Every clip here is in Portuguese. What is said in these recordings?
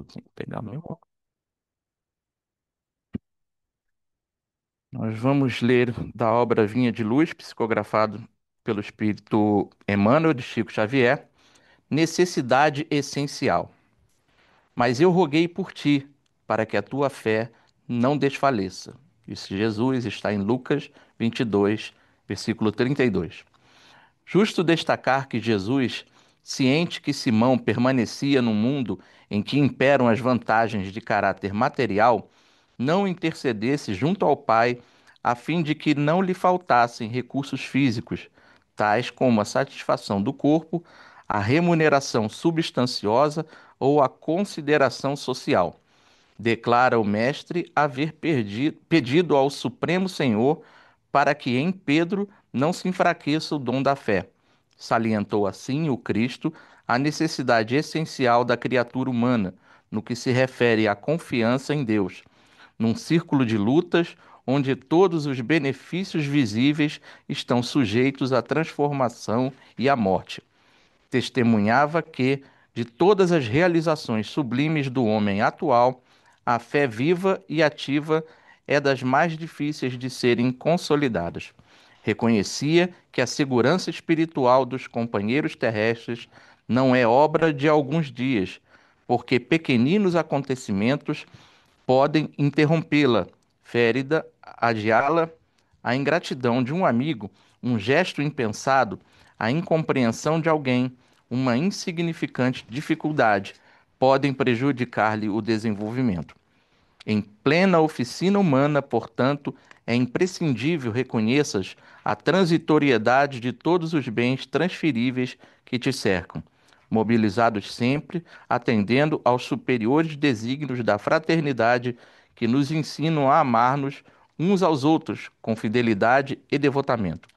eu tenho que pegar meu. Nós vamos ler da obra Vinha de Luz, psicografado pelo espírito Emmanuel de Chico Xavier, Necessidade Essencial. Mas eu roguei por ti, para que a tua fé não desfaleça. Isso Jesus está em Lucas 22, versículo 32. Justo destacar que Jesus, ciente que Simão permanecia num mundo em que imperam as vantagens de caráter material, não intercedesse junto ao Pai, a fim de que não lhe faltassem recursos físicos, tais como a satisfação do corpo, a remuneração substanciosa ou a consideração social. Declara o mestre haver pedido ao Supremo Senhor para que em Pedro não se enfraqueça o dom da fé. Salientou assim o Cristo a necessidade essencial da criatura humana, no que se refere à confiança em Deus, num círculo de lutas onde todos os benefícios visíveis estão sujeitos à transformação e à morte. Testemunhava que, de todas as realizações sublimes do homem atual, a fé viva e ativa é das mais difíceis de serem consolidadas. Reconhecia que a segurança espiritual dos companheiros terrestres não é obra de alguns dias, porque pequeninos acontecimentos podem interrompê-la, férida, adiá-la, a ingratidão de um amigo, um gesto impensado, a incompreensão de alguém, uma insignificante dificuldade, podem prejudicar-lhe o desenvolvimento. Em plena oficina humana, portanto, é imprescindível reconheças a transitoriedade de todos os bens transferíveis que te cercam, mobilizados sempre, atendendo aos superiores desígnios da fraternidade que nos ensinam a amar-nos uns aos outros com fidelidade e devotamento.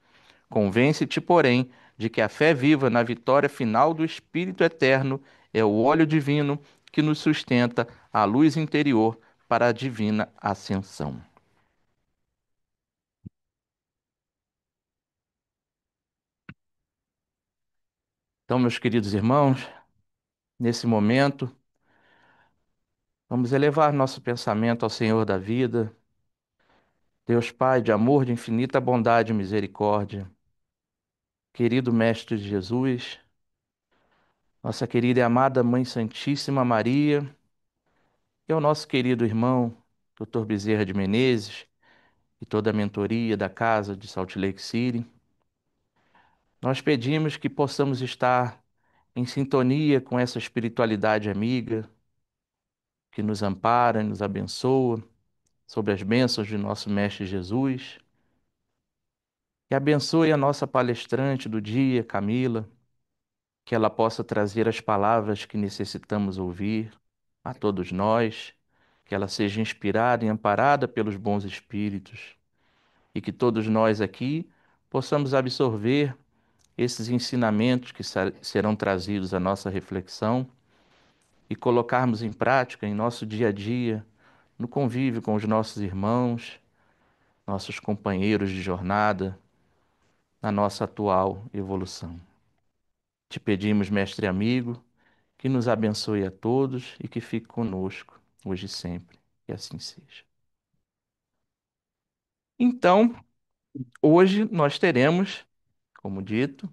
Convence-te, porém, de que a fé viva na vitória final do Espírito Eterno é o óleo divino que nos sustenta a luz interior para a divina ascensão. Então, meus queridos irmãos, nesse momento, vamos elevar nosso pensamento ao Senhor da vida, Deus Pai de amor, de infinita bondade e misericórdia, querido Mestre Jesus, nossa querida e amada Mãe Santíssima Maria, e ao nosso querido irmão, Dr. Bezerra de Menezes, e toda a mentoria da casa de Salt Lake City. Nós pedimos que possamos estar em sintonia com essa espiritualidade amiga que nos ampara e nos abençoa, sob as bênçãos de nosso Mestre Jesus. Que abençoe a nossa palestrante do dia, Camila, que ela possa trazer as palavras que necessitamos ouvir a todos nós, que ela seja inspirada e amparada pelos bons espíritos, e que todos nós aqui possamos absorver esses ensinamentos que serão trazidos à nossa reflexão e colocarmos em prática em nosso dia a dia, no convívio com os nossos irmãos, nossos companheiros de jornada, na nossa atual evolução. Te pedimos, mestre amigo, que nos abençoe a todos e que fique conosco, hoje e sempre, que assim seja. Então, hoje nós teremos, como dito,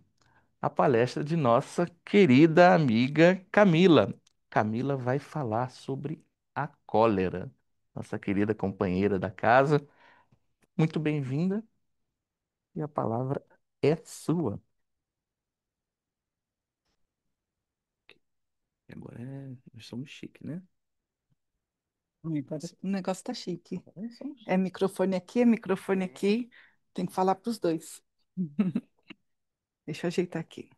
a palestra de nossa querida amiga Camila. Camila vai falar sobre a cólera, nossa querida companheira da casa. Muito bem-vinda e a palavra é sua. E agora nós somos chique, né? O negócio tá chique. Agora nós somos É chique. microfone aqui, é microfone aqui. Tem que falar para os dois. Deixa eu ajeitar aqui.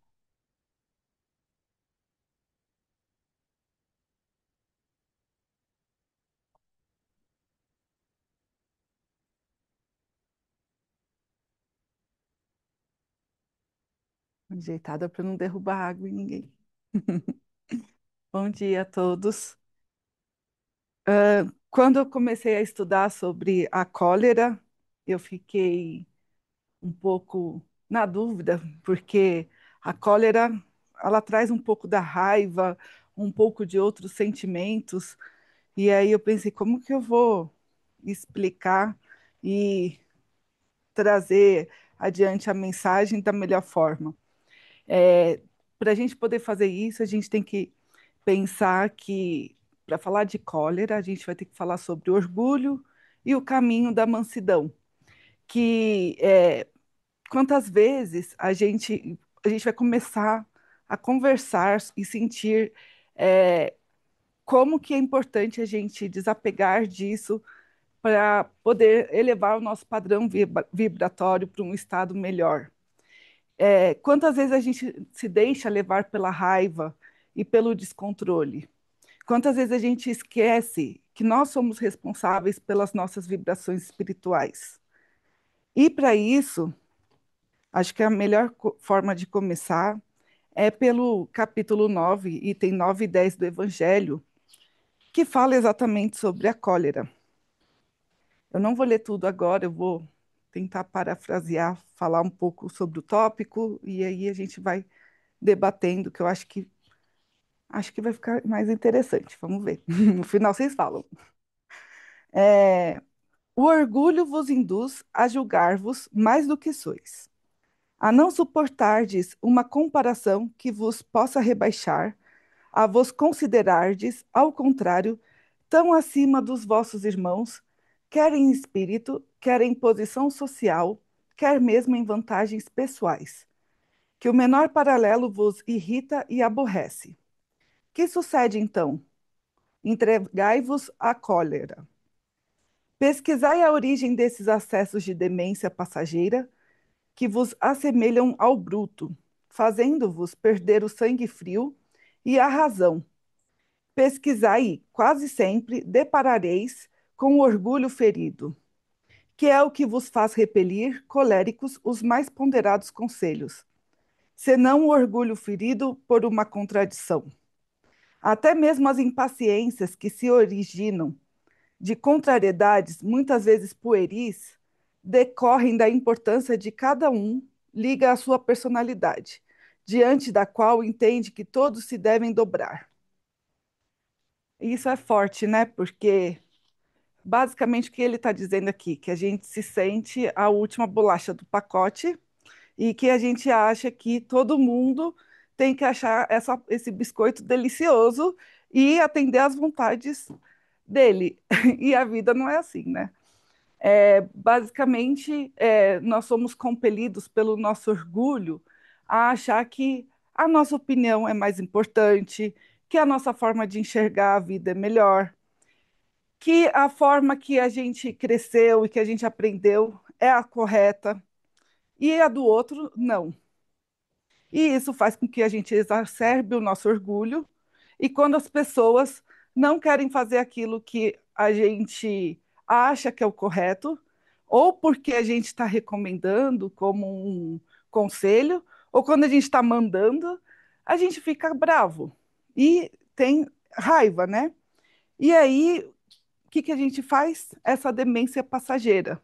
Ajeitada para não derrubar água em ninguém. Bom dia a todos. Quando eu comecei a estudar sobre a cólera, eu fiquei um pouco na dúvida, porque a cólera, ela traz um pouco da raiva, um pouco de outros sentimentos. E aí eu pensei, como que eu vou explicar e trazer adiante a mensagem da melhor forma? É, para a gente poder fazer isso, a gente tem que pensar que, para falar de cólera, a gente vai ter que falar sobre o orgulho e o caminho da mansidão. Que quantas vezes a gente vai começar a conversar e sentir é, como que é importante a gente desapegar disso para poder elevar o nosso padrão vibratório para um estado melhor. Quantas vezes a gente se deixa levar pela raiva e pelo descontrole? Quantas vezes a gente esquece que nós somos responsáveis pelas nossas vibrações espirituais? E para isso, acho que a melhor forma de começar é pelo capítulo 9, item 9 e 10 do Evangelho, que fala exatamente sobre a cólera. Eu não vou ler tudo agora, eu vou tentar parafrasear, falar um pouco sobre o tópico, e aí a gente vai debatendo, que eu acho que vai ficar mais interessante. Vamos ver. No final vocês falam. É, o orgulho vos induz a julgar-vos mais do que sois, a não suportardes uma comparação que vos possa rebaixar, a vos considerardes, ao contrário, tão acima dos vossos irmãos, quer em espírito, quer em posição social, quer mesmo em vantagens pessoais, que o menor paralelo vos irrita e aborrece. Que sucede então? Entregai-vos à cólera. Pesquisai a origem desses acessos de demência passageira que vos assemelham ao bruto, fazendo-vos perder o sangue frio e a razão. Pesquisai, quase sempre deparareis com o orgulho ferido, que é o que vos faz repelir, coléricos, os mais ponderados conselhos, senão o orgulho ferido por uma contradição. Até mesmo as impaciências que se originam de contrariedades, muitas vezes pueris, decorrem da importância de cada um, liga à sua personalidade, diante da qual entende que todos se devem dobrar. E isso é forte, né? Porque basicamente o que ele está dizendo aqui, que a gente se sente a última bolacha do pacote e que a gente acha que todo mundo tem que achar esse biscoito delicioso e atender às vontades dele. E a vida não é assim, né? Basicamente, nós somos compelidos pelo nosso orgulho a achar que a nossa opinião é mais importante, que a nossa forma de enxergar a vida é melhor, que a forma que a gente cresceu e que a gente aprendeu é a correta e a do outro não. E isso faz com que a gente exacerbe o nosso orgulho. E quando as pessoas não querem fazer aquilo que a gente acha que é o correto, ou porque a gente está recomendando como um conselho, ou quando a gente está mandando, a gente fica bravo e tem raiva, né? E aí, o que que a gente faz? Essa demência passageira.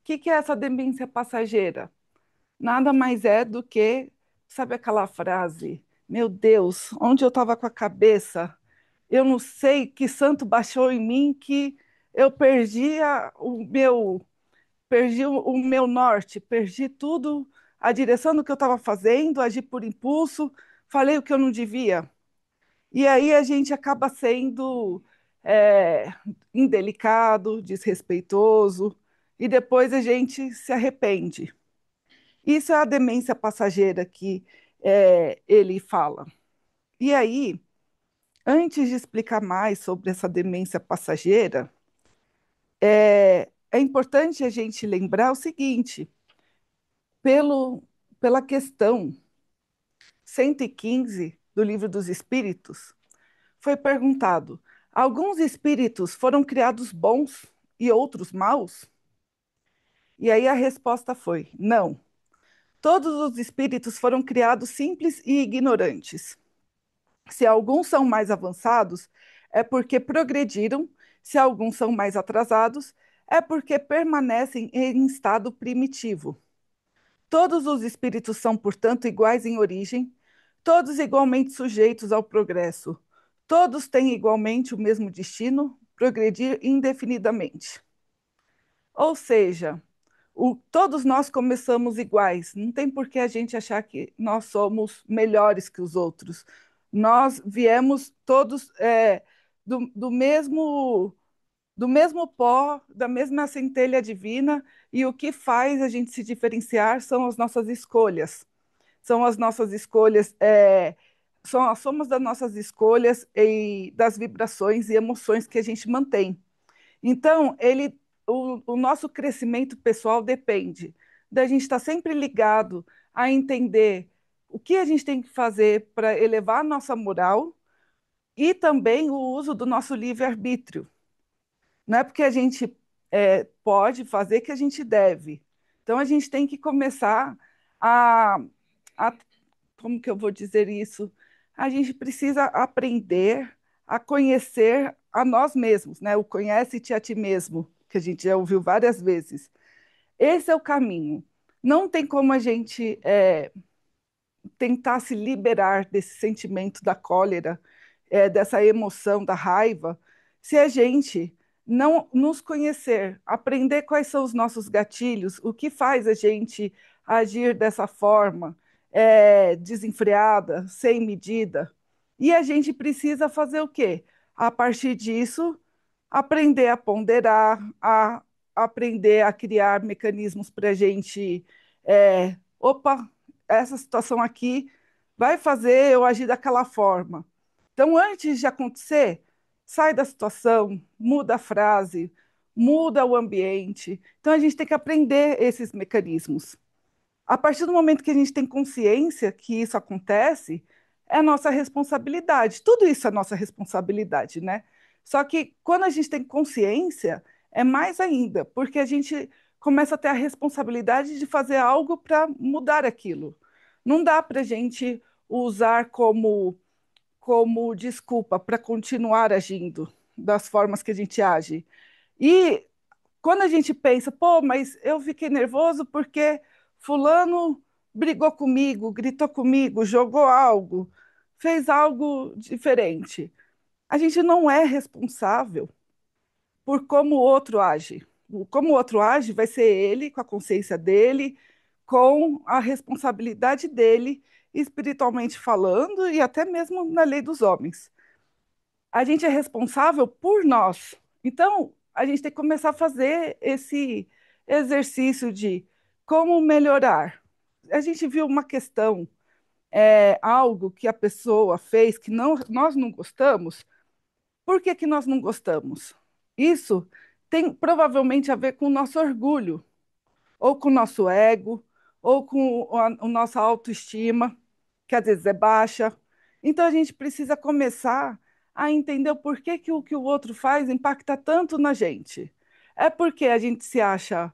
O que que é essa demência passageira? Nada mais é do que, sabe aquela frase? Meu Deus, onde eu estava com a cabeça? Eu não sei que santo baixou em mim que eu perdi o meu norte, perdi tudo, a direção do que eu estava fazendo, agi por impulso, falei o que eu não devia. E aí a gente acaba sendo é, indelicado, desrespeitoso, e depois a gente se arrepende. Isso é a demência passageira que ele fala. E aí, antes de explicar mais sobre essa demência passageira, é importante a gente lembrar o seguinte: pelo, pela questão 115 do Livro dos Espíritos, foi perguntado: alguns espíritos foram criados bons e outros maus? E aí a resposta foi: não. Todos os espíritos foram criados simples e ignorantes. Se alguns são mais avançados, é porque progrediram, se alguns são mais atrasados, é porque permanecem em estado primitivo. Todos os espíritos são, portanto, iguais em origem, todos igualmente sujeitos ao progresso, todos têm igualmente o mesmo destino, progredir indefinidamente. Ou seja, todos nós começamos iguais, não tem por que a gente achar que nós somos melhores que os outros. Nós viemos todos do mesmo pó, da mesma centelha divina, e o que faz a gente se diferenciar são as nossas escolhas. São as nossas escolhas, são a soma das nossas escolhas e das vibrações e emoções que a gente mantém. Então, o nosso crescimento pessoal depende da gente estar sempre ligado a entender o que a gente tem que fazer para elevar a nossa moral e também o uso do nosso livre-arbítrio. Não é porque a gente pode fazer que a gente deve. Então, a gente tem que começar a, a. Como que eu vou dizer isso? A gente precisa aprender a conhecer a nós mesmos, né? O conhece-te a ti mesmo, que a gente já ouviu várias vezes. Esse é o caminho. Não tem como a gente tentar se liberar desse sentimento da cólera, dessa emoção, da raiva, se a gente não nos conhecer, aprender quais são os nossos gatilhos, o que faz a gente agir dessa forma, desenfreada, sem medida. E a gente precisa fazer o quê? A partir disso, aprender a ponderar, a aprender a criar mecanismos para a gente. Opa, essa situação aqui vai fazer eu agir daquela forma. Então, antes de acontecer, sai da situação, muda a frase, muda o ambiente. Então, a gente tem que aprender esses mecanismos. A partir do momento que a gente tem consciência que isso acontece, é nossa responsabilidade. Tudo isso é nossa responsabilidade, né? Só que quando a gente tem consciência, é mais ainda, porque a gente começa a ter a responsabilidade de fazer algo para mudar aquilo. Não dá para a gente usar como desculpa para continuar agindo das formas que a gente age. E quando a gente pensa, pô, mas eu fiquei nervoso porque fulano brigou comigo, gritou comigo, jogou algo, fez algo diferente. A gente não é responsável por como o outro age. Como o outro age vai ser ele, com a consciência dele, com a responsabilidade dele, espiritualmente falando, e até mesmo na lei dos homens. A gente é responsável por nós. Então, a gente tem que começar a fazer esse exercício de como melhorar. A gente viu uma questão, algo que a pessoa fez que nós não gostamos. Por que que nós não gostamos? Isso tem provavelmente a ver com o nosso orgulho, ou com o nosso ego, ou com a nossa autoestima, que às vezes é baixa. Então a gente precisa começar a entender o porquê que o outro faz impacta tanto na gente. É porque a gente se acha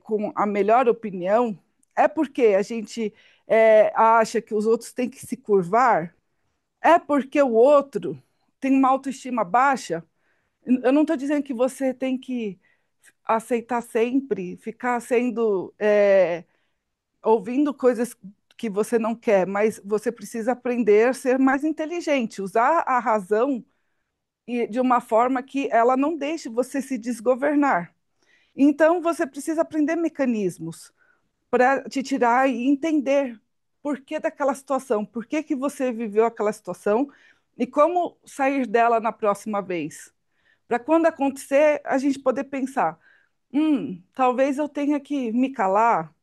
com a melhor opinião? É porque a gente acha que os outros têm que se curvar? É porque o outro tem uma autoestima baixa? Eu não estou dizendo que você tem que aceitar sempre, ficar sendo ouvindo coisas que você não quer, mas você precisa aprender a ser mais inteligente, usar a razão e de uma forma que ela não deixe você se desgovernar. Então, você precisa aprender mecanismos para te tirar e entender por que daquela situação, por que que você viveu aquela situação e como sair dela na próxima vez. Para quando acontecer, a gente poder pensar: talvez eu tenha que me calar,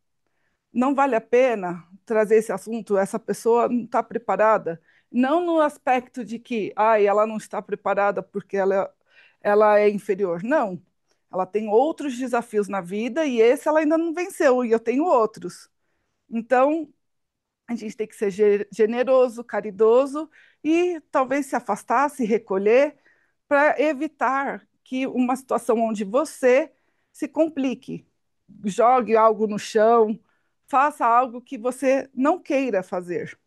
não vale a pena trazer esse assunto, essa pessoa não está preparada. Não no aspecto de que ela não está preparada porque ela é inferior. Não. Ela tem outros desafios na vida e esse ela ainda não venceu, e eu tenho outros. Então, a gente tem que ser generoso, caridoso e talvez se afastar, se recolher, para evitar que uma situação onde você se complique, jogue algo no chão, faça algo que você não queira fazer.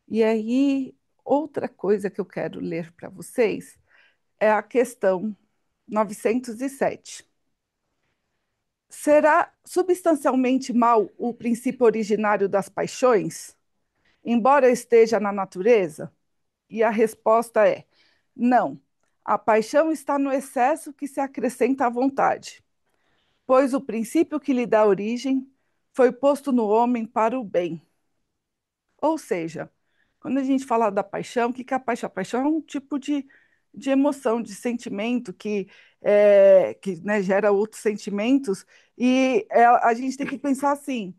E aí, outra coisa que eu quero ler para vocês é a questão 907. Será substancialmente mal o princípio originário das paixões? embora esteja na natureza? E a resposta é: não. A paixão está no excesso que se acrescenta à vontade, pois o princípio que lhe dá origem foi posto no homem para o bem. Ou seja, quando a gente fala da paixão, o que é a paixão? A paixão é um tipo de emoção, de sentimento que né, gera outros sentimentos, e a gente tem que pensar assim: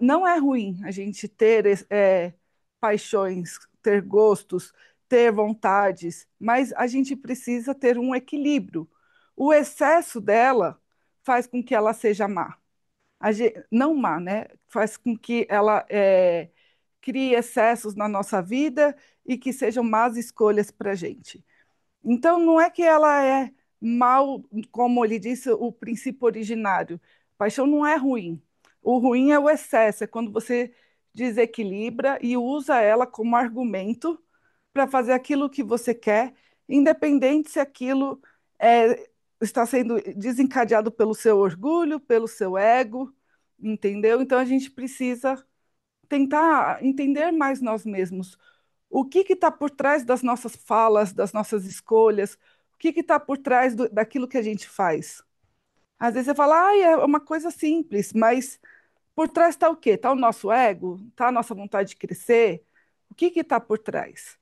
não é ruim a gente ter paixões, ter gostos, ter vontades, mas a gente precisa ter um equilíbrio. O excesso dela faz com que ela seja má. Não má, né? Faz com que ela crie excessos na nossa vida e que sejam más escolhas para a gente. Então, não é que ela é mal, como ele disse, o princípio originário. Paixão não é ruim. O ruim é o excesso, é quando você desequilibra e usa ela como argumento para fazer aquilo que você quer, independente se aquilo é, está sendo desencadeado pelo seu orgulho, pelo seu ego, entendeu? Então, a gente precisa tentar entender mais nós mesmos. O que está por trás das nossas falas, das nossas escolhas? O que está por trás daquilo que a gente faz? Às vezes você fala, ah, é uma coisa simples, mas por trás está o quê? Está o nosso ego? Está a nossa vontade de crescer? O que está por trás?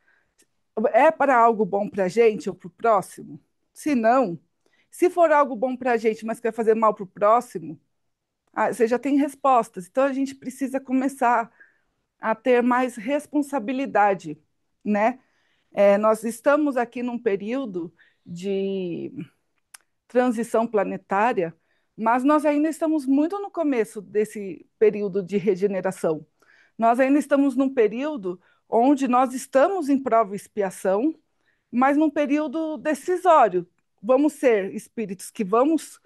É para algo bom para a gente ou para o próximo? Se não, se for algo bom para a gente, mas quer fazer mal para o próximo, você já tem respostas. Então a gente precisa começar a ter mais responsabilidade, né? Nós estamos aqui num período de transição planetária, mas nós ainda estamos muito no começo desse período de regeneração. Nós ainda estamos num período onde nós estamos em prova e expiação, mas num período decisório. Vamos ser espíritos que vamos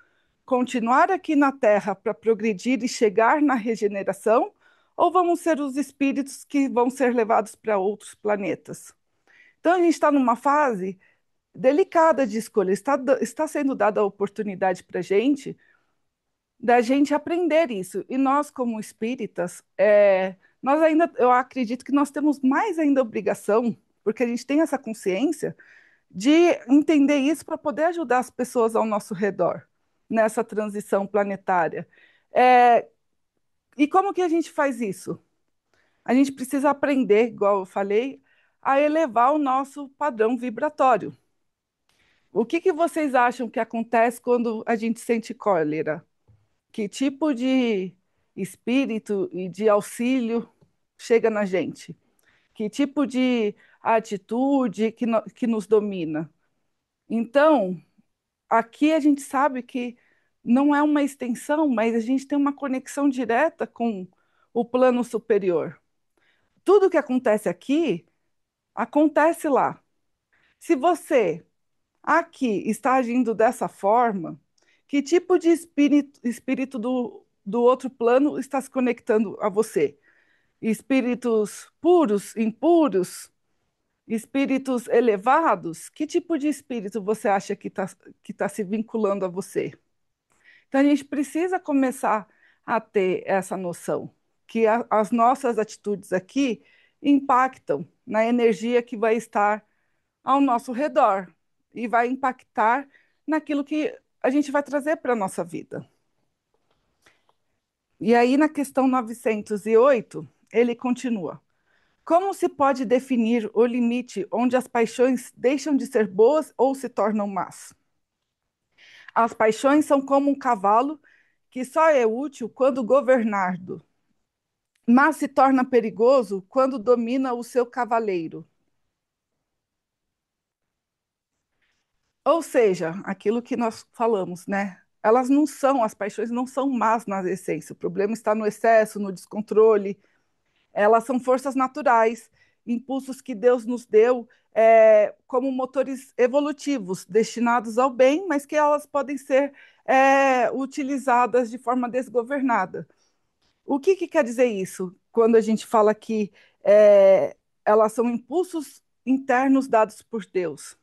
continuar aqui na Terra para progredir e chegar na regeneração, ou vamos ser os espíritos que vão ser levados para outros planetas? Então, a gente está numa fase delicada de escolha. Está sendo dada a oportunidade para a gente da gente aprender isso. E nós, como espíritas, nós ainda, eu acredito que nós temos mais ainda obrigação, porque a gente tem essa consciência de entender isso para poder ajudar as pessoas ao nosso redor nessa transição planetária. É, e como que a gente faz isso? A gente precisa aprender, igual eu falei, a elevar o nosso padrão vibratório. O que vocês acham que acontece quando a gente sente cólera? Que tipo de espírito e de auxílio chega na gente? Que tipo de atitude que nos domina? Então, aqui a gente sabe que não é uma extensão, mas a gente tem uma conexão direta com o plano superior. Tudo que acontece aqui, acontece lá. Se você aqui está agindo dessa forma, que tipo de espírito do outro plano está se conectando a você? Espíritos puros, impuros, espíritos elevados? Que tipo de espírito você acha que tá se vinculando a você? Então, a gente precisa começar a ter essa noção, que as nossas atitudes aqui impactam na energia que vai estar ao nosso redor e vai impactar naquilo que a gente vai trazer para a nossa vida. E aí, na questão 908, ele continua. Como se pode definir o limite onde as paixões deixam de ser boas ou se tornam más? As paixões são como um cavalo que só é útil quando governado, mas se torna perigoso quando domina o seu cavaleiro. Ou seja, aquilo que nós falamos, né? As paixões não são más na essência. O problema está no excesso, no descontrole. Elas são forças naturais, impulsos que Deus nos deu como motores evolutivos, destinados ao bem, mas que elas podem ser utilizadas de forma desgovernada. O que quer dizer isso? Quando a gente fala que elas são impulsos internos dados por Deus.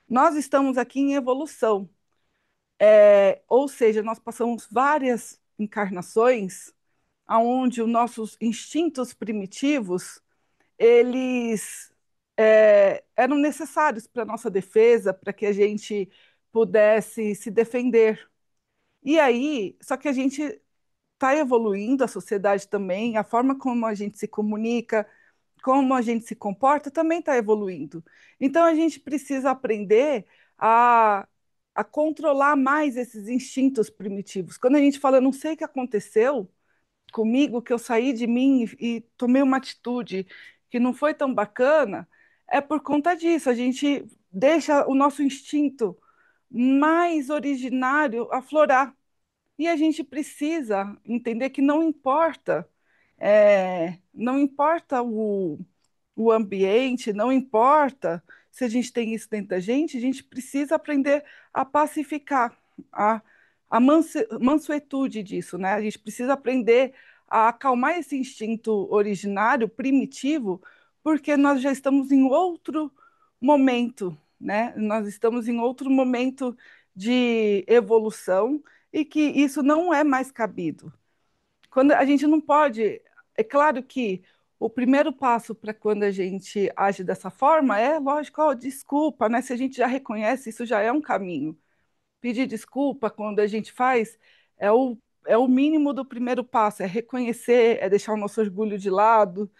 Nós estamos aqui em evolução, ou seja, nós passamos várias encarnações onde os nossos instintos primitivos eles eram necessários para a nossa defesa, para que a gente pudesse se defender. E aí, só que a gente está evoluindo, a sociedade também, a forma como a gente se comunica, como a gente se comporta também está evoluindo. Então a gente precisa aprender a, a controlar mais esses instintos primitivos. Quando a gente fala, eu não sei o que aconteceu comigo, que eu saí de mim e tomei uma atitude que não foi tão bacana, é por conta disso. A gente deixa o nosso instinto mais originário aflorar. E a gente precisa entender que não importa, não importa o ambiente, não importa se a gente tem isso dentro da gente, a gente precisa aprender a pacificar, a, a mansuetude disso, né? A gente precisa aprender a acalmar esse instinto originário, primitivo, porque nós já estamos em outro momento, né? Nós estamos em outro momento de evolução e que isso não é mais cabido. Quando a gente não pode, é claro que o primeiro passo para quando a gente age dessa forma é, lógico, ó, desculpa, né? Se a gente já reconhece, isso já é um caminho. Pedir desculpa quando a gente faz é o mínimo do primeiro passo, é reconhecer, é deixar o nosso orgulho de lado.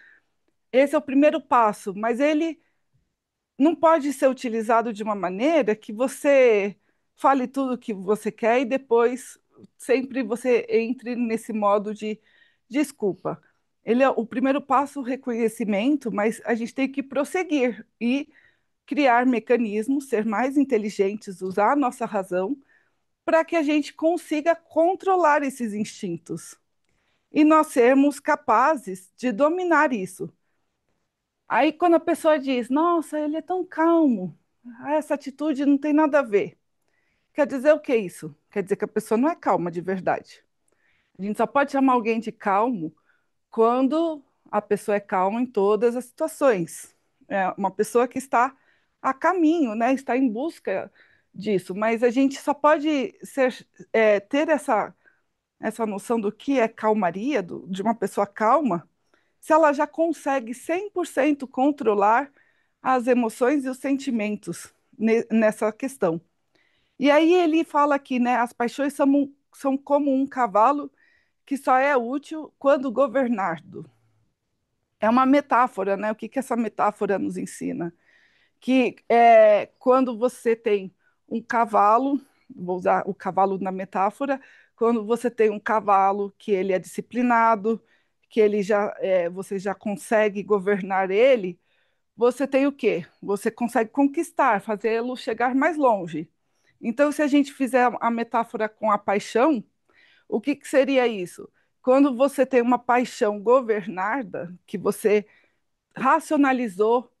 Esse é o primeiro passo, mas ele não pode ser utilizado de uma maneira que você fale tudo o que você quer e depois sempre você entre nesse modo de desculpa. Ele é o primeiro passo, o reconhecimento, mas a gente tem que prosseguir e criar mecanismos, ser mais inteligentes, usar a nossa razão para que a gente consiga controlar esses instintos e nós sermos capazes de dominar isso. Aí, quando a pessoa diz, nossa, ele é tão calmo, essa atitude não tem nada a ver. Quer dizer o que é isso? Quer dizer que a pessoa não é calma de verdade. A gente só pode chamar alguém de calmo quando a pessoa é calma em todas as situações. É uma pessoa que está a caminho, né? Está em busca disso. Mas a gente só pode ter essa noção do que é calmaria, de uma pessoa calma, se ela já consegue 100% controlar as emoções e os sentimentos nessa questão. E aí ele fala aqui, né, as paixões são como um cavalo que só é útil quando governado. É uma metáfora, né? O que essa metáfora nos ensina? Que quando você tem um cavalo, vou usar o cavalo na metáfora, quando você tem um cavalo que ele é disciplinado, que você já consegue governar ele, você tem o quê? Você consegue conquistar, fazê-lo chegar mais longe. Então, se a gente fizer a metáfora com a paixão, o que seria isso? Quando você tem uma paixão governada, que você racionalizou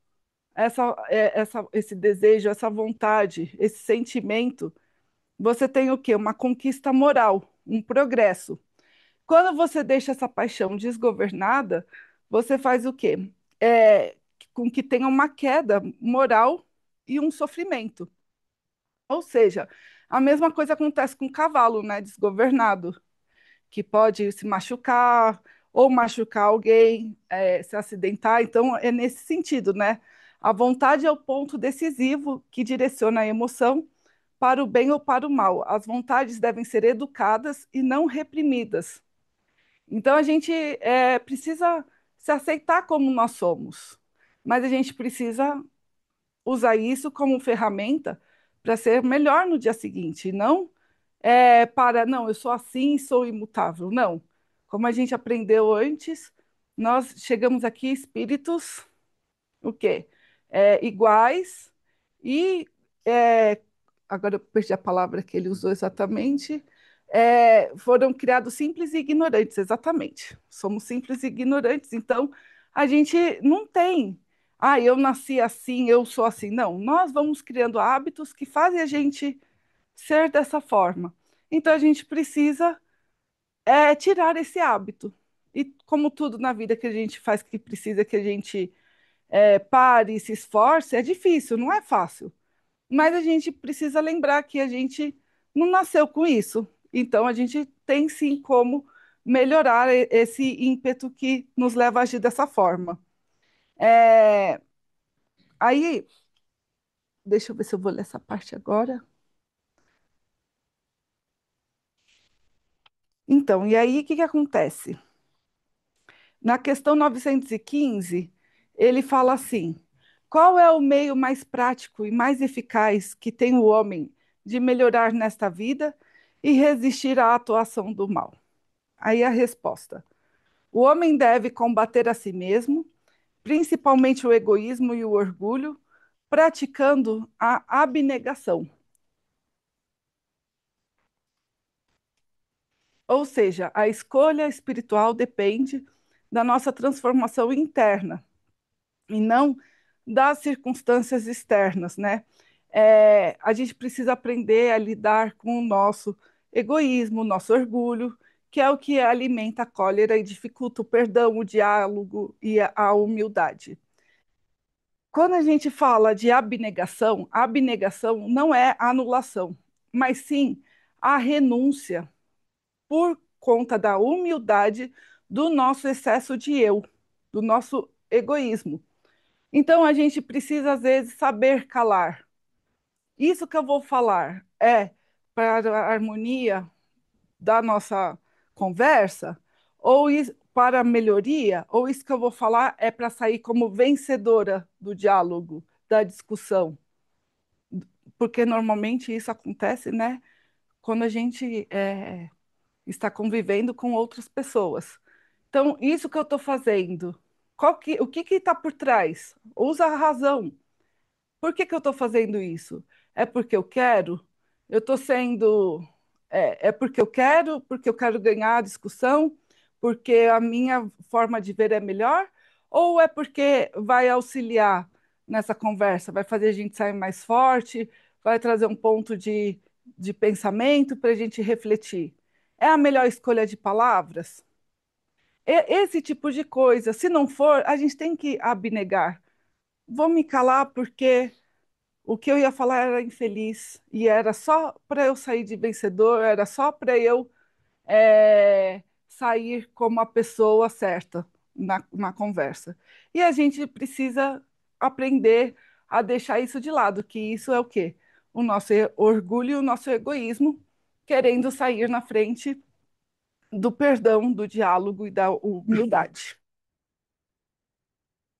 esse desejo, essa vontade, esse sentimento, você tem o quê? Uma conquista moral, um progresso. Quando você deixa essa paixão desgovernada, você faz o quê? Com que tenha uma queda moral e um sofrimento. Ou seja, a mesma coisa acontece com o cavalo, né, desgovernado, que pode se machucar ou machucar alguém, se acidentar. Então, é nesse sentido, né? A vontade é o ponto decisivo que direciona a emoção para o bem ou para o mal. As vontades devem ser educadas e não reprimidas. Então, a gente precisa se aceitar como nós somos, mas a gente precisa usar isso como ferramenta para ser melhor no dia seguinte, não não, eu sou assim, sou imutável. Não. Como a gente aprendeu antes, nós chegamos aqui espíritos, o quê? Iguais e é, agora eu perdi a palavra que ele usou exatamente. Foram criados simples e ignorantes, exatamente. Somos simples e ignorantes, então a gente não tem. Ah, eu nasci assim, eu sou assim. Não, nós vamos criando hábitos que fazem a gente ser dessa forma. Então a gente precisa tirar esse hábito. E como tudo na vida que a gente faz que precisa que a gente pare e se esforce, é difícil, não é fácil. Mas a gente precisa lembrar que a gente não nasceu com isso. Então a gente tem sim como melhorar esse ímpeto que nos leva a agir dessa forma. É, aí, deixa eu ver se eu vou ler essa parte agora. Então, e aí, o que que acontece? Na questão 915, ele fala assim: qual é o meio mais prático e mais eficaz que tem o homem de melhorar nesta vida e resistir à atuação do mal? Aí a resposta: o homem deve combater a si mesmo, principalmente o egoísmo e o orgulho, praticando a abnegação. Ou seja, a escolha espiritual depende da nossa transformação interna e não das circunstâncias externas, né? A gente precisa aprender a lidar com o nosso egoísmo, o nosso orgulho, que é o que alimenta a cólera e dificulta o perdão, o diálogo e a humildade. Quando a gente fala de abnegação, a abnegação não é anulação, mas sim a renúncia por conta da humildade do nosso excesso de eu, do nosso egoísmo. Então a gente precisa, às vezes, saber calar. Isso que eu vou falar é para a harmonia da nossa conversa, ou para a melhoria, ou isso que eu vou falar é para sair como vencedora do diálogo, da discussão. Porque normalmente isso acontece, né, quando a gente está convivendo com outras pessoas. Então, isso que eu estou fazendo, o que está por trás? Usa a razão. Por que que eu estou fazendo isso? É porque eu quero? Eu estou sendo. É porque eu quero ganhar a discussão? Porque a minha forma de ver é melhor? Ou é porque vai auxiliar nessa conversa? Vai fazer a gente sair mais forte? Vai trazer um ponto de pensamento para a gente refletir? É a melhor escolha de palavras? Esse tipo de coisa. Se não for, a gente tem que abnegar. Vou me calar porque o que eu ia falar era infeliz e era só para eu sair de vencedor, era só para eu sair como a pessoa certa na conversa. E a gente precisa aprender a deixar isso de lado, que isso é o quê? O nosso orgulho e o nosso egoísmo querendo sair na frente do perdão, do diálogo e da humildade.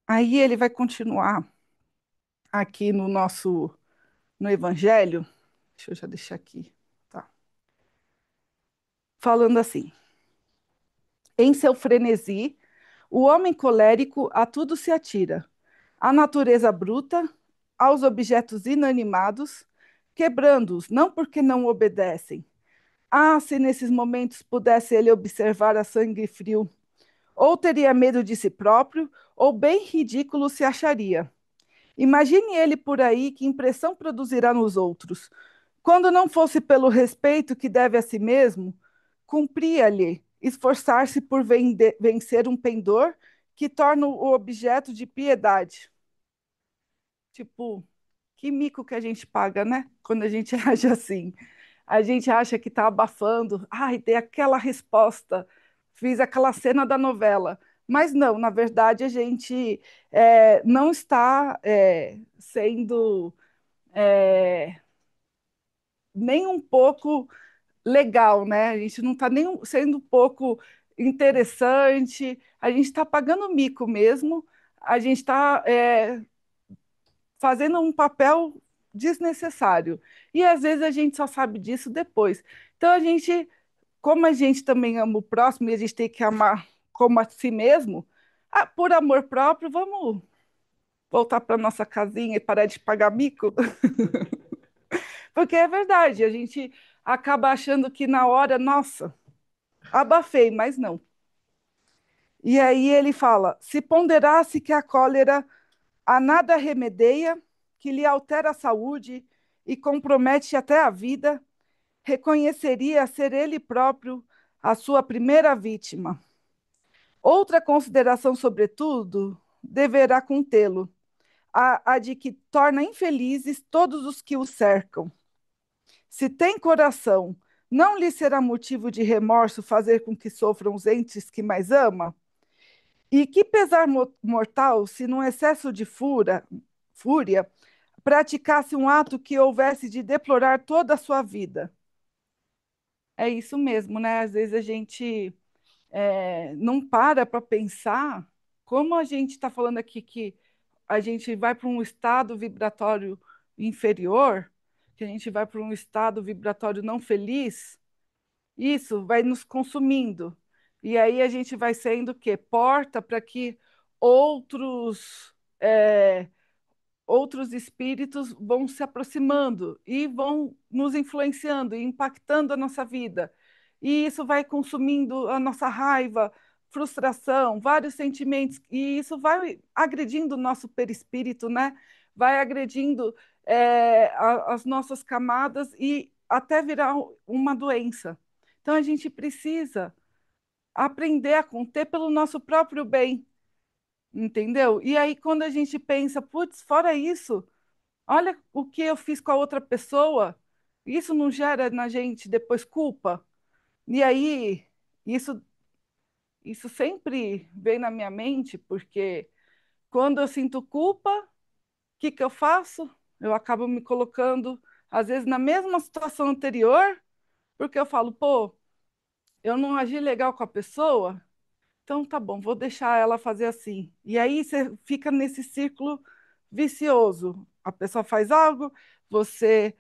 Aí ele vai continuar aqui no Evangelho. Deixa eu já deixar aqui. Tá. Falando assim: em seu frenesi, o homem colérico a tudo se atira, à natureza bruta, aos objetos inanimados, quebrando-os, não porque não obedecem. Ah, se nesses momentos pudesse ele observar a sangue frio, ou teria medo de si próprio, ou bem ridículo se acharia. Imagine ele por aí, que impressão produzirá nos outros. Quando não fosse pelo respeito que deve a si mesmo, cumpria-lhe esforçar-se por vencer um pendor que torna o objeto de piedade. Tipo, que mico que a gente paga, né? Quando a gente age assim. A gente acha que está abafando. Ai, dei aquela resposta, fiz aquela cena da novela. Mas não, na verdade, a gente não está sendo é, nem um pouco legal, né? A gente não está nem sendo um pouco interessante, a gente está pagando mico mesmo, a gente está fazendo um papel desnecessário. E às vezes a gente só sabe disso depois. Então a gente, como a gente também ama o próximo e a gente tem que amar como a si mesmo, por amor próprio, vamos voltar para nossa casinha e parar de pagar mico. Porque é verdade, a gente acaba achando que na hora, nossa, abafei, mas não. E aí ele fala: se ponderasse que a cólera a nada remedeia, que lhe altera a saúde e compromete até a vida, reconheceria ser ele próprio a sua primeira vítima. Outra consideração, sobretudo, deverá contê-lo, a de que torna infelizes todos os que o cercam. Se tem coração, não lhe será motivo de remorso fazer com que sofram os entes que mais ama? E que pesar mortal se, num excesso de fúria, praticasse um ato que houvesse de deplorar toda a sua vida. É isso mesmo, né? Às vezes a gente não para pensar como a gente está falando aqui que a gente vai para um estado vibratório inferior, que a gente vai para um estado vibratório não feliz, isso vai nos consumindo. E aí a gente vai sendo o quê? Porta para que outros é, outros espíritos vão se aproximando e vão nos influenciando e impactando a nossa vida. E isso vai consumindo a nossa raiva, frustração, vários sentimentos, e isso vai agredindo o nosso perispírito, né? Vai agredindo as nossas camadas e até virar uma doença. Então a gente precisa aprender a conter pelo nosso próprio bem, entendeu? E aí, quando a gente pensa, putz, fora isso, olha o que eu fiz com a outra pessoa, isso não gera na gente depois culpa? E aí, isso, isso sempre vem na minha mente, porque quando eu sinto culpa, o que eu faço? Eu acabo me colocando, às vezes, na mesma situação anterior, porque eu falo, pô, eu não agi legal com a pessoa, então tá bom, vou deixar ela fazer assim. E aí você fica nesse círculo vicioso. A pessoa faz algo, você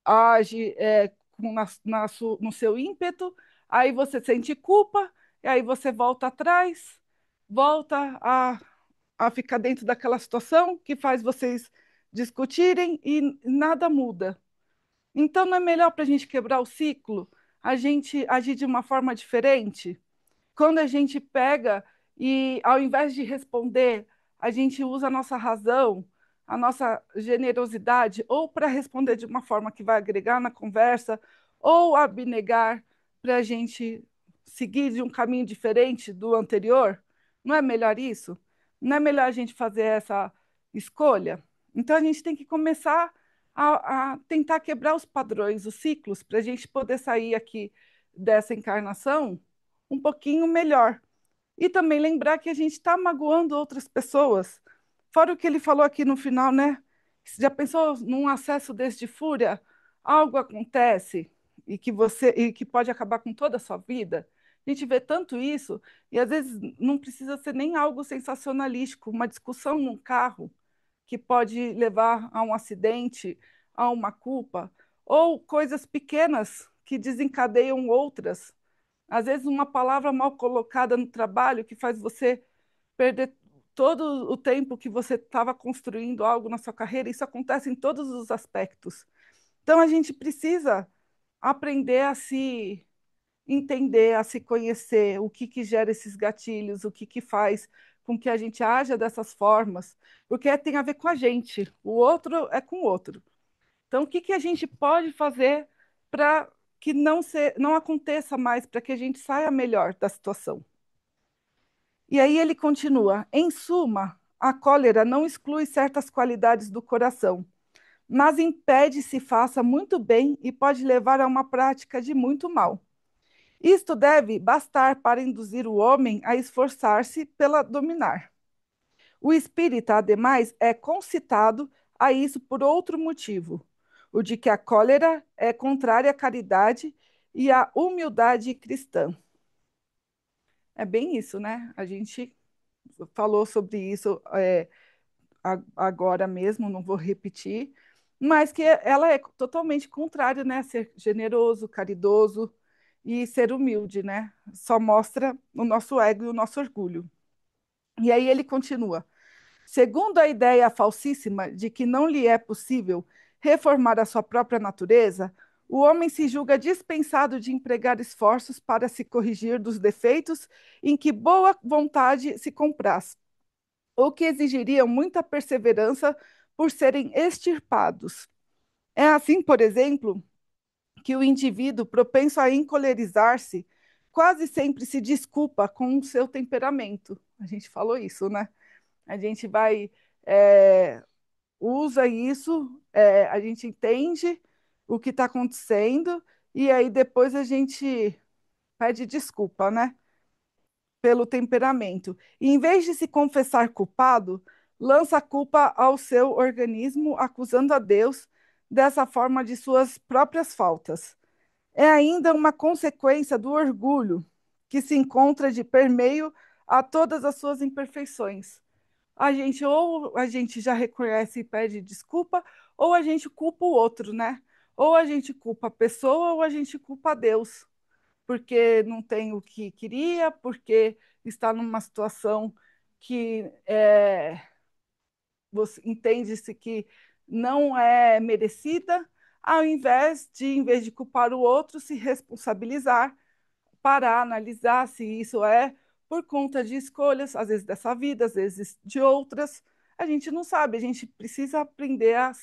age no seu ímpeto, aí você sente culpa, e aí você volta atrás, volta a ficar dentro daquela situação que faz vocês discutirem e nada muda. Então, não é melhor para a gente quebrar o ciclo, a gente agir de uma forma diferente? Quando a gente pega e, ao invés de responder, a gente usa a nossa razão, a nossa generosidade, ou para responder de uma forma que vai agregar na conversa, ou abnegar para a gente seguir de um caminho diferente do anterior, não é melhor isso? Não é melhor a gente fazer essa escolha? Então, a gente tem que começar a tentar quebrar os padrões, os ciclos, para a gente poder sair aqui dessa encarnação um pouquinho melhor. E também lembrar que a gente está magoando outras pessoas. Fora o que ele falou aqui no final, né? Já pensou num acesso desse de fúria? Algo acontece e que pode acabar com toda a sua vida. A gente vê tanto isso, e às vezes não precisa ser nem algo sensacionalístico, uma discussão num carro que pode levar a um acidente, a uma culpa, ou coisas pequenas que desencadeiam outras. Às vezes, uma palavra mal colocada no trabalho que faz você perder todo o tempo que você estava construindo algo na sua carreira. Isso acontece em todos os aspectos. Então, a gente precisa aprender a se entender, a se conhecer, o que, que gera esses gatilhos, o que, que faz com que a gente haja dessas formas, porque tem a ver com a gente, o outro é com o outro. Então, o que, que a gente pode fazer para que não aconteça mais, para que a gente saia melhor da situação? E aí ele continua: em suma, a cólera não exclui certas qualidades do coração, mas impede se faça muito bem e pode levar a uma prática de muito mal. Isto deve bastar para induzir o homem a esforçar-se pela dominar. O espírita, ademais, é concitado a isso por outro motivo, o de que a cólera é contrária à caridade e à humildade cristã. É bem isso, né? A gente falou sobre isso agora mesmo, não vou repetir, mas que ela é totalmente contrária, né? A ser generoso, caridoso e ser humilde, né? Só mostra o nosso ego e o nosso orgulho. E aí ele continua. Segundo a ideia falsíssima de que não lhe é possível reformar a sua própria natureza, o homem se julga dispensado de empregar esforços para se corrigir dos defeitos em que boa vontade se compraz, ou que exigiriam muita perseverança por serem extirpados. É assim, por exemplo, que o indivíduo propenso a encolerizar-se quase sempre se desculpa com o seu temperamento. A gente falou isso, né? A gente vai é, usa isso, a gente entende o que está acontecendo e aí depois a gente pede desculpa, né? pelo temperamento. E, em vez de se confessar culpado, lança a culpa ao seu organismo, acusando a Deus dessa forma de suas próprias faltas. É ainda uma consequência do orgulho que se encontra de permeio a todas as suas imperfeições. A gente já reconhece e pede desculpa, ou a gente culpa o outro, né? Ou a gente culpa a pessoa, ou a gente culpa a Deus, porque não tem o que queria, porque está numa situação que você entende-se que não é merecida, em vez de culpar o outro, se responsabilizar, parar, analisar se isso é por conta de escolhas, às vezes dessa vida, às vezes de outras. A gente não sabe, a gente precisa aprender a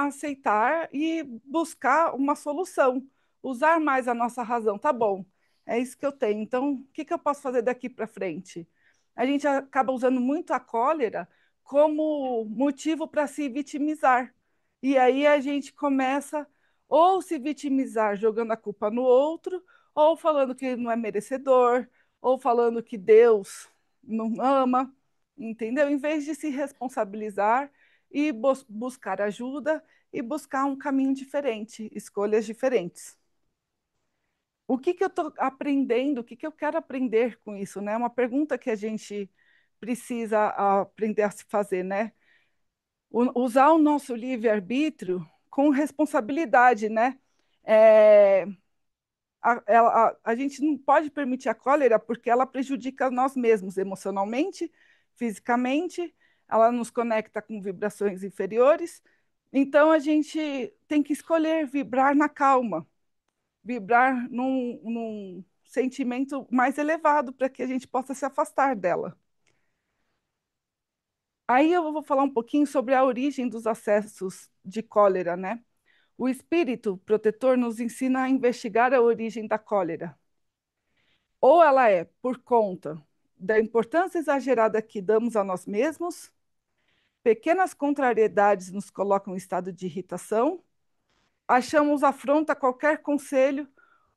aceitar e buscar uma solução, usar mais a nossa razão. Tá bom, é isso que eu tenho. Então, o que que eu posso fazer daqui para frente? A gente acaba usando muito a cólera como motivo para se vitimizar. E aí a gente começa ou se vitimizar jogando a culpa no outro, ou falando que não é merecedor, ou falando que Deus não ama, entendeu? Em vez de se responsabilizar e buscar ajuda e buscar um caminho diferente, escolhas diferentes. O que que eu estou aprendendo? O que que eu quero aprender com isso, né? Uma pergunta que a gente precisa aprender a se fazer, né? Usar o nosso livre-arbítrio com responsabilidade, né? É, a gente não pode permitir a cólera porque ela prejudica nós mesmos emocionalmente, fisicamente, ela nos conecta com vibrações inferiores. Então a gente tem que escolher vibrar na calma, vibrar num sentimento mais elevado para que a gente possa se afastar dela. Aí eu vou falar um pouquinho sobre a origem dos acessos de cólera, né? O espírito protetor nos ensina a investigar a origem da cólera. Ou ela é por conta da importância exagerada que damos a nós mesmos, pequenas contrariedades nos colocam em estado de irritação, achamos afronta a qualquer conselho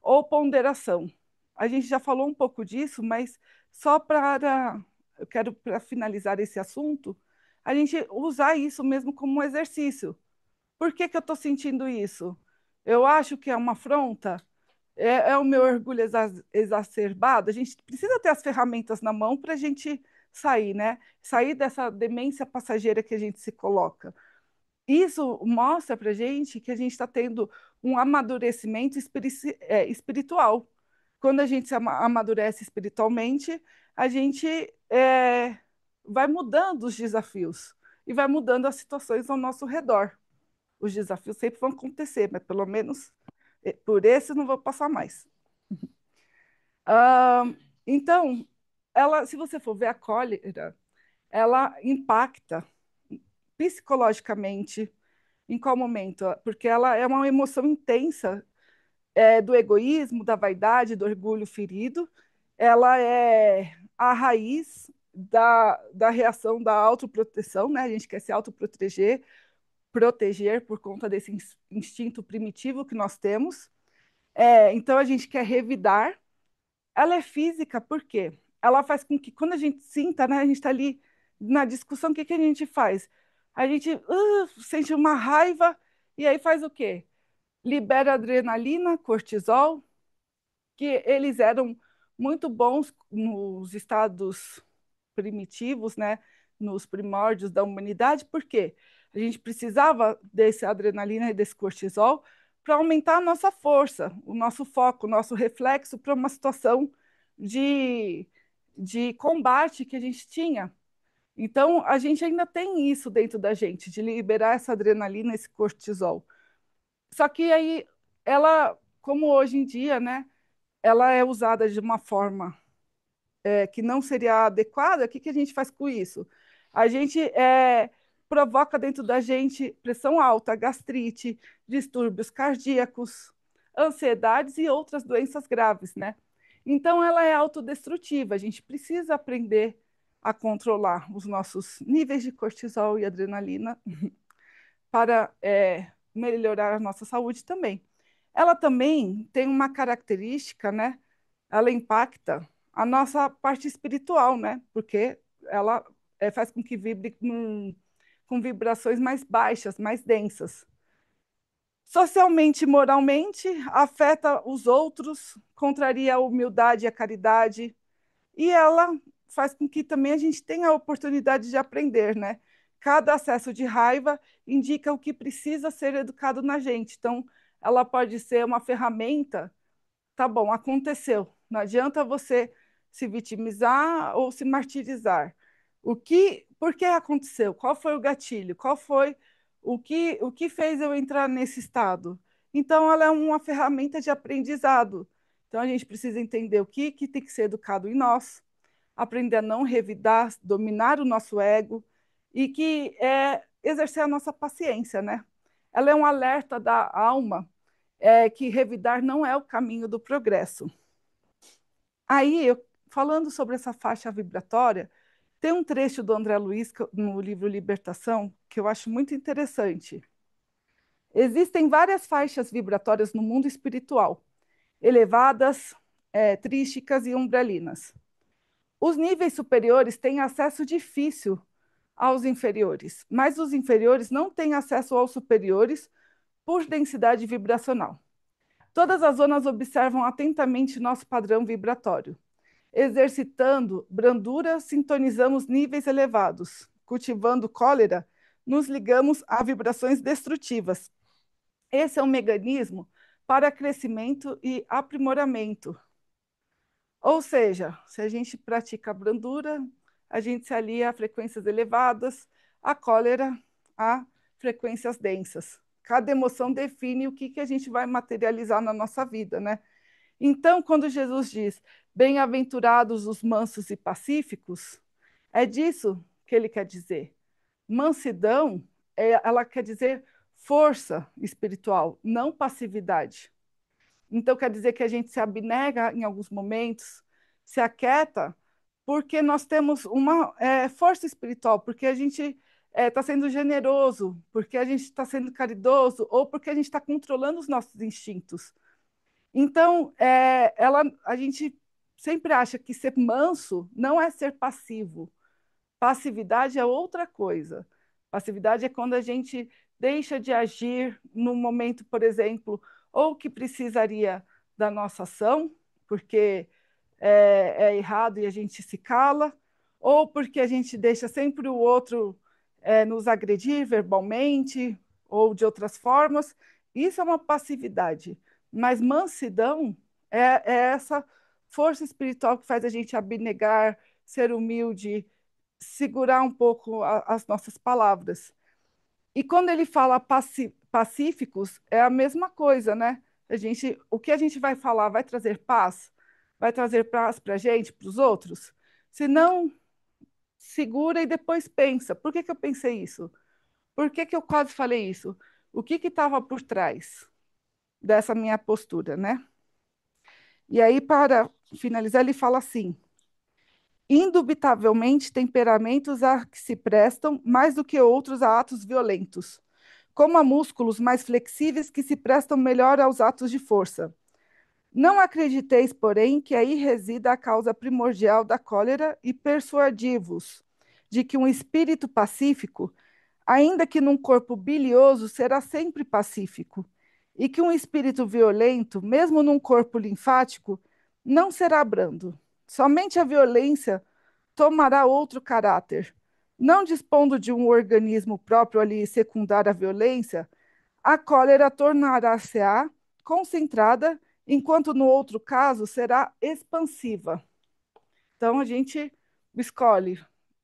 ou ponderação. A gente já falou um pouco disso, mas só para eu quero para finalizar esse assunto, a gente usar isso mesmo como um exercício. Por que que eu estou sentindo isso? Eu acho que é uma afronta, é o meu orgulho exacerbado. A gente precisa ter as ferramentas na mão para a gente sair, né? Sair dessa demência passageira que a gente se coloca. Isso mostra para a gente que a gente está tendo um amadurecimento espiritual. Quando a gente se amadurece espiritualmente, a gente vai mudando os desafios e vai mudando as situações ao nosso redor. Os desafios sempre vão acontecer, mas pelo menos por esse não vou passar mais. Ah, então, ela, se você for ver a cólera, ela impacta psicologicamente em qual momento? Porque ela é uma emoção intensa do egoísmo, da vaidade, do orgulho ferido. Ela é a raiz da reação da autoproteção, né? A gente quer se autoproteger, proteger por conta desse instinto primitivo que nós temos. Então a gente quer revidar. Ela é física, por quê? Ela faz com que quando a gente sinta, né, a gente está ali na discussão, o que que a gente faz? A gente sente uma raiva e aí faz o quê? Libera adrenalina, cortisol, que eles eram muito bons nos estados primitivos, né, nos primórdios da humanidade, por quê? A gente precisava desse adrenalina e desse cortisol para aumentar a nossa força, o nosso foco, o nosso reflexo para uma situação de, de combate que a gente tinha. Então, a gente ainda tem isso dentro da gente, de liberar essa adrenalina, esse cortisol. Só que aí, ela, como hoje em dia, né, ela é usada de uma forma que não seria adequada, o que que a gente faz com isso? A gente provoca dentro da gente pressão alta, gastrite, distúrbios cardíacos, ansiedades e outras doenças graves, né? Então, ela é autodestrutiva. A gente precisa aprender a controlar os nossos níveis de cortisol e adrenalina para melhorar a nossa saúde também. Ela também tem uma característica, né? Ela impacta a nossa parte espiritual, né? Porque ela faz com que vibre com vibrações mais baixas, mais densas. Socialmente e moralmente, afeta os outros, contraria a humildade e a caridade, e ela faz com que também a gente tenha a oportunidade de aprender, né? Cada acesso de raiva indica o que precisa ser educado na gente. Então, ela pode ser uma ferramenta. Tá bom, aconteceu. Não adianta você se vitimizar ou se martirizar. Por que aconteceu? Qual foi o gatilho? Qual foi o que fez eu entrar nesse estado? Então, ela é uma ferramenta de aprendizado. Então, a gente precisa entender que tem que ser educado em nós, aprender a não revidar, dominar o nosso ego e que é exercer a nossa paciência, né? Ela é um alerta da alma que revidar não é o caminho do progresso. Aí, falando sobre essa faixa vibratória, tem um trecho do André Luiz no livro Libertação que eu acho muito interessante. Existem várias faixas vibratórias no mundo espiritual, elevadas, trísticas e umbralinas. Os níveis superiores têm acesso difícil aos inferiores, mas os inferiores não têm acesso aos superiores por densidade vibracional. Todas as zonas observam atentamente nosso padrão vibratório. Exercitando brandura, sintonizamos níveis elevados. Cultivando cólera, nos ligamos a vibrações destrutivas. Esse é um mecanismo para crescimento e aprimoramento. Ou seja, se a gente pratica a brandura, a gente se alia a frequências elevadas, a cólera a frequências densas. Cada emoção define o que a gente vai materializar na nossa vida, né? Então, quando Jesus diz: "Bem-aventurados os mansos e pacíficos", é disso que ele quer dizer. Mansidão, ela quer dizer força espiritual, não passividade. Então, quer dizer que a gente se abnega em alguns momentos, se aquieta, porque nós temos uma força espiritual, porque a gente está sendo generoso, porque a gente está sendo caridoso, ou porque a gente está controlando os nossos instintos. Então, a gente sempre acha que ser manso não é ser passivo. Passividade é outra coisa. Passividade é quando a gente deixa de agir no momento, por exemplo, ou que precisaria da nossa ação, porque é errado e a gente se cala, ou porque a gente deixa sempre o outro nos agredir verbalmente ou de outras formas. Isso é uma passividade. Mas mansidão é essa força espiritual que faz a gente abnegar, ser humilde, segurar um pouco as nossas palavras. E quando ele fala pacíficos, é a mesma coisa, né? O que a gente vai falar vai trazer paz? Vai trazer paz para a gente, para os outros? Se não, segura e depois pensa. Por que eu pensei isso? Por que eu quase falei isso? O que estava por trás dessa minha postura, né? E aí, para finalizar, ele fala assim: indubitavelmente temperamentos a que se prestam mais do que outros a atos violentos, como a músculos mais flexíveis que se prestam melhor aos atos de força. Não acrediteis, porém, que aí resida a causa primordial da cólera e persuadi-vos de que um espírito pacífico, ainda que num corpo bilioso, será sempre pacífico, e que um espírito violento, mesmo num corpo linfático, não será brando. Somente a violência tomará outro caráter. Não dispondo de um organismo próprio ali secundar a violência, a cólera tornará-se-á concentrada, enquanto no outro caso será expansiva. Então a gente escolhe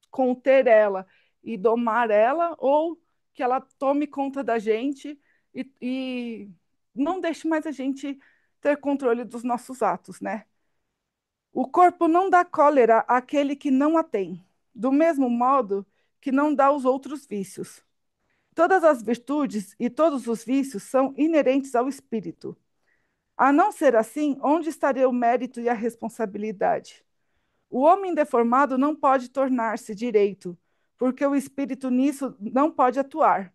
conter ela e domar ela, ou que ela tome conta da gente e não deixe mais a gente ter controle dos nossos atos, né? O corpo não dá cólera àquele que não a tem, do mesmo modo que não dá os outros vícios. Todas as virtudes e todos os vícios são inerentes ao espírito. A não ser assim, onde estaria o mérito e a responsabilidade? O homem deformado não pode tornar-se direito, porque o espírito nisso não pode atuar,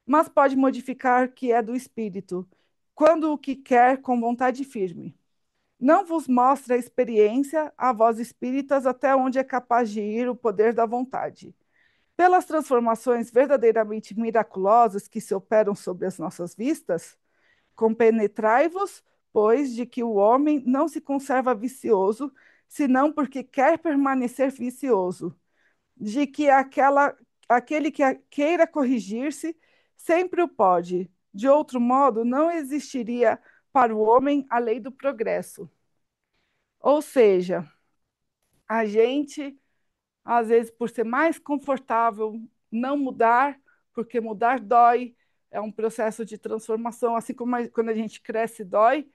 mas pode modificar o que é do espírito, quando o que quer com vontade firme. Não vos mostra a experiência, a vós espíritas, até onde é capaz de ir o poder da vontade. Pelas transformações verdadeiramente miraculosas que se operam sobre as nossas vistas, compenetrai-vos, pois, de que o homem não se conserva vicioso, senão porque quer permanecer vicioso, de que aquele que queira corrigir-se sempre o pode. De outro modo, não existiria para o homem a lei do progresso. Ou seja, a gente, às vezes, por ser mais confortável, não mudar, porque mudar dói, é um processo de transformação, assim como quando a gente cresce, dói.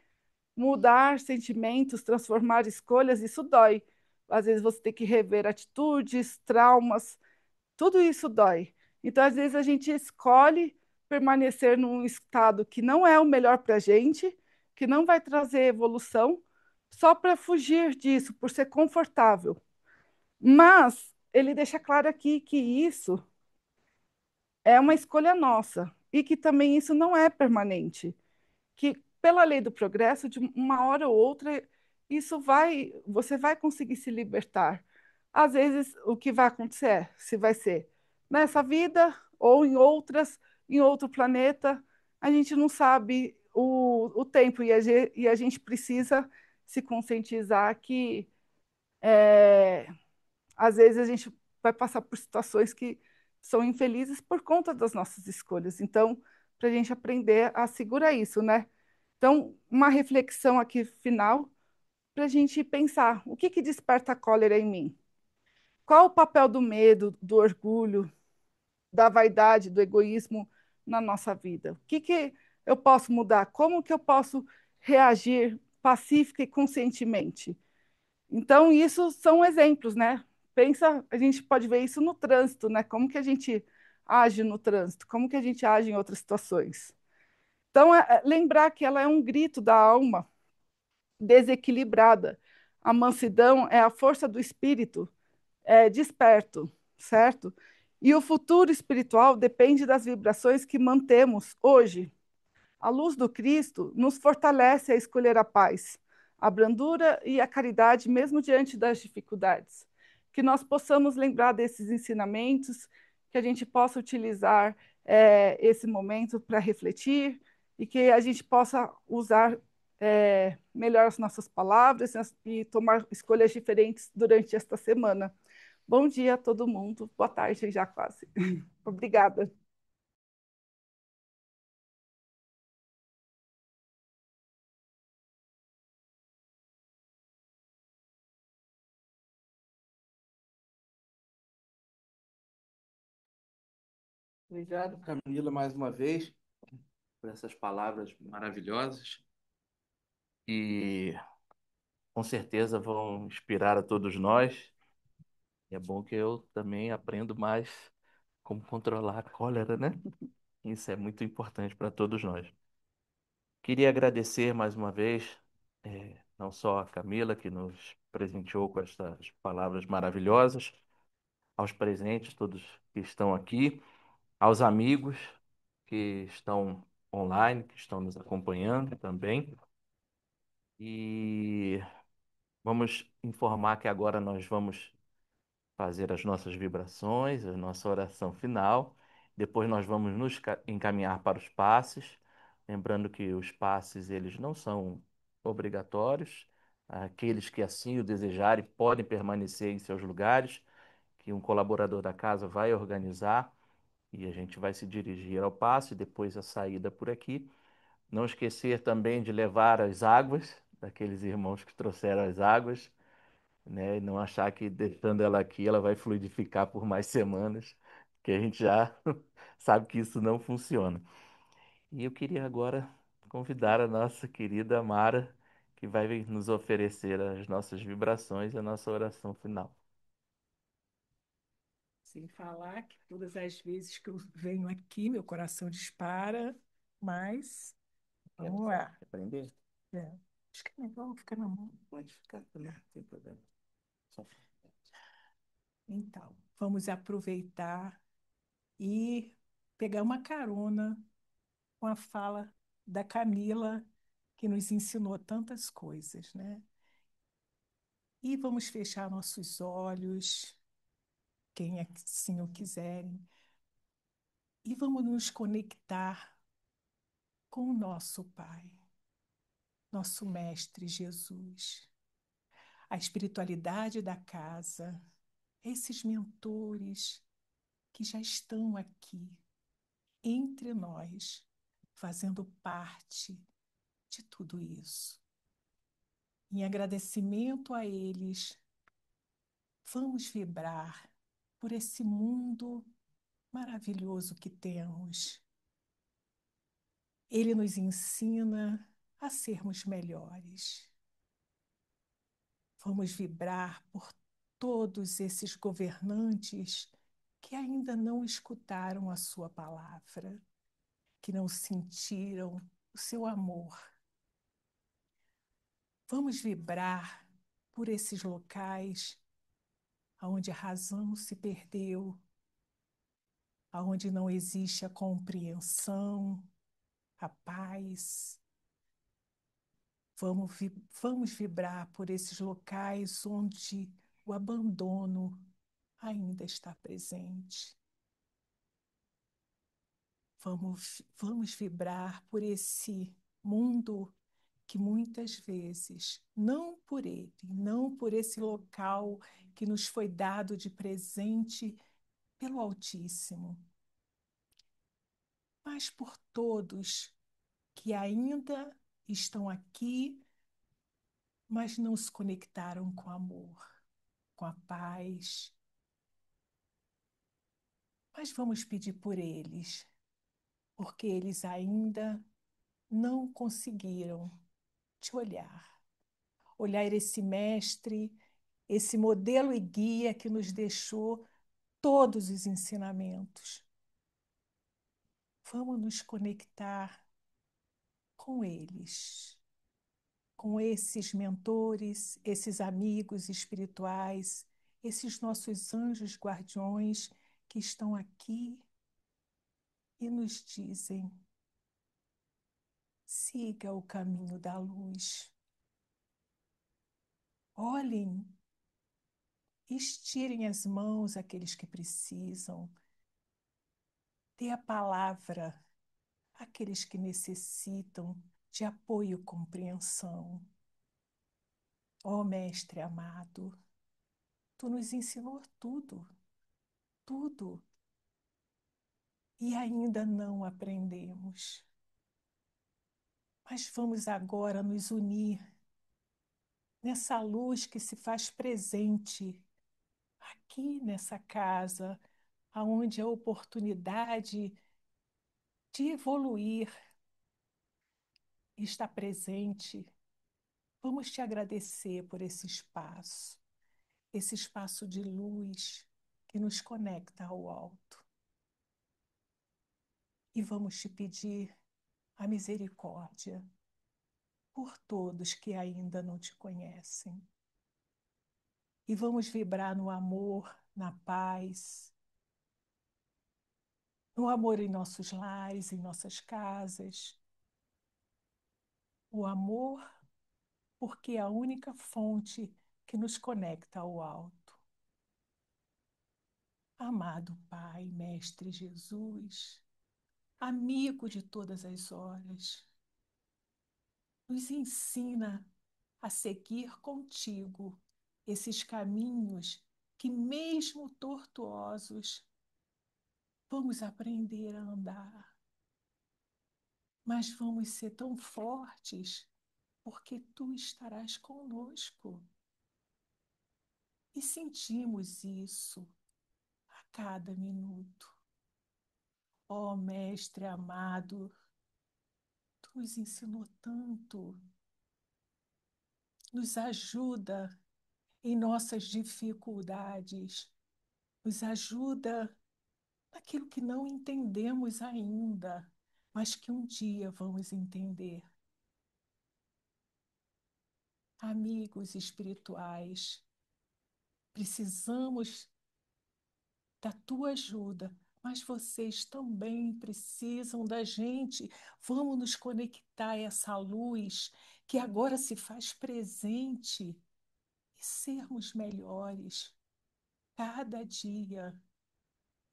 Mudar sentimentos, transformar escolhas, isso dói. Às vezes você tem que rever atitudes, traumas, tudo isso dói. Então, às vezes, a gente escolhe permanecer num estado que não é o melhor para a gente, que não vai trazer evolução, só para fugir disso, por ser confortável. Mas ele deixa claro aqui que isso é uma escolha nossa e que também isso não é permanente, que pela lei do progresso, de uma hora ou outra, você vai conseguir se libertar. Às vezes, o que vai acontecer, se vai ser nessa vida ou em outras, em outro planeta, a gente não sabe o tempo e a gente precisa se conscientizar que às vezes a gente vai passar por situações que são infelizes por conta das nossas escolhas. Então, para a gente aprender a segurar isso, né? Então, uma reflexão aqui final para a gente pensar: o que que desperta a cólera em mim? Qual o papel do medo, do orgulho, da vaidade, do egoísmo na nossa vida? O que que eu posso mudar? Como que eu posso reagir pacífica e conscientemente? Então, isso são exemplos, né? Pensa, a gente pode ver isso no trânsito, né? Como que a gente age no trânsito? Como que a gente age em outras situações? Então, lembrar que ela é um grito da alma desequilibrada. A mansidão é a força do espírito desperto, certo? E o futuro espiritual depende das vibrações que mantemos hoje. A luz do Cristo nos fortalece a escolher a paz, a brandura e a caridade, mesmo diante das dificuldades. Que nós possamos lembrar desses ensinamentos, que a gente possa utilizar esse momento para refletir e que a gente possa usar melhor as nossas palavras e tomar escolhas diferentes durante esta semana. Bom dia a todo mundo. Boa tarde já quase. Obrigada. Obrigado, Camila, mais uma vez, por essas palavras maravilhosas e com certeza vão inspirar a todos nós. E é bom que eu também aprendo mais como controlar a cólera, né? Isso é muito importante para todos nós. Queria agradecer mais uma vez, não só a Camila, que nos presenteou com estas palavras maravilhosas, aos presentes, todos que estão aqui, aos amigos que estão online, que estão nos acompanhando também. E vamos informar que agora nós vamos fazer as nossas vibrações, a nossa oração final. Depois nós vamos nos encaminhar para os passes, lembrando que os passes eles não são obrigatórios. Aqueles que assim o desejarem podem permanecer em seus lugares, que um colaborador da casa vai organizar e a gente vai se dirigir ao passe, depois a saída por aqui. Não esquecer também de levar as águas, daqueles irmãos que trouxeram as águas, né? E não achar que deixando ela aqui ela vai fluidificar por mais semanas, que a gente já sabe que isso não funciona. E eu queria agora convidar a nossa querida Mara, que vai nos oferecer as nossas vibrações e a nossa oração final. Sem falar que todas as vezes que eu venho aqui, meu coração dispara, mas vamos lá. Quer aprender? É. Acho que é melhor ficar na mão. Pode ficar também, não tem problema. Só- Então, vamos aproveitar e pegar uma carona com a fala da Camila, que nos ensinou tantas coisas, né? E vamos fechar nossos olhos, quem assim o quiserem, e vamos nos conectar com o nosso Pai, nosso Mestre Jesus, a espiritualidade da casa, esses mentores que já estão aqui entre nós, fazendo parte de tudo isso. Em agradecimento a eles, vamos vibrar por esse mundo maravilhoso que temos. Ele nos ensina a sermos melhores. Vamos vibrar por todos esses governantes que ainda não escutaram a sua palavra, que não sentiram o seu amor. Vamos vibrar por esses locais onde a razão se perdeu, onde não existe a compreensão, a paz. Vamos vibrar por esses locais onde o abandono ainda está presente. Vamos vibrar por esse mundo que muitas vezes, não por ele, não por esse local que nos foi dado de presente pelo Altíssimo, mas por todos que ainda estão aqui, mas não se conectaram com amor, com a paz. Mas vamos pedir por eles, porque eles ainda não conseguiram te olhar. Olhar esse mestre, esse modelo e guia que nos deixou todos os ensinamentos. Vamos nos conectar com eles, com esses mentores, esses amigos espirituais, esses nossos anjos guardiões que estão aqui e nos dizem: siga o caminho da luz. Olhem, estirem as mãos àqueles que precisam. Dê a palavra àqueles que necessitam de apoio e compreensão. Ó Mestre amado, tu nos ensinou tudo, tudo, e ainda não aprendemos. Mas vamos agora nos unir nessa luz que se faz presente aqui nessa casa, aonde a oportunidade de evoluir está presente. Vamos te agradecer por esse espaço de luz que nos conecta ao alto. E vamos te pedir a misericórdia por todos que ainda não te conhecem. E vamos vibrar no amor, na paz, no amor em nossos lares, em nossas casas. O amor, porque é a única fonte que nos conecta ao alto. Amado Pai, Mestre Jesus, amigo de todas as horas, nos ensina a seguir contigo esses caminhos que, mesmo tortuosos, vamos aprender a andar. Mas vamos ser tão fortes, porque tu estarás conosco. E sentimos isso a cada minuto. Ó Mestre amado, tu nos ensinou tanto. Nos ajuda em nossas dificuldades. Nos ajuda naquilo que não entendemos ainda, mas que um dia vamos entender. Amigos espirituais, precisamos da tua ajuda mas vocês também precisam da gente. Vamos nos conectar a essa luz que agora se faz presente e sermos melhores cada dia,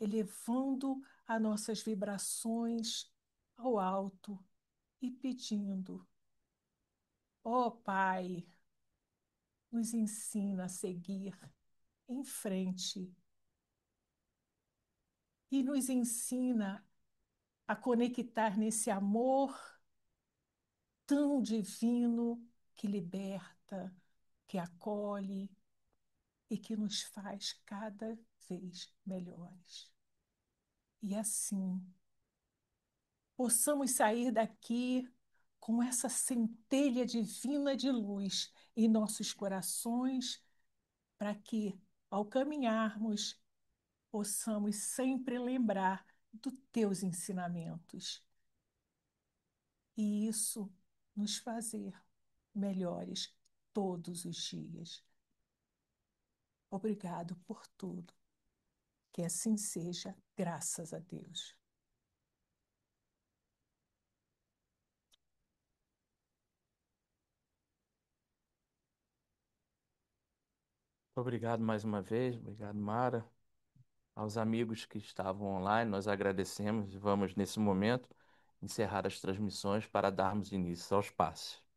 elevando as nossas vibrações ao alto e pedindo: ó Pai, nos ensina a seguir em frente e nos ensina a conectar nesse amor tão divino que liberta, que acolhe e que nos faz cada vez melhores. E assim, possamos sair daqui com essa centelha divina de luz em nossos corações, para que, ao caminharmos, possamos sempre lembrar dos teus ensinamentos e isso nos fazer melhores todos os dias. Obrigado por tudo. Que assim seja, graças a Deus. Obrigado mais uma vez, obrigado, Mara. Aos amigos que estavam online, nós agradecemos e vamos, nesse momento, encerrar as transmissões para darmos início aos passes.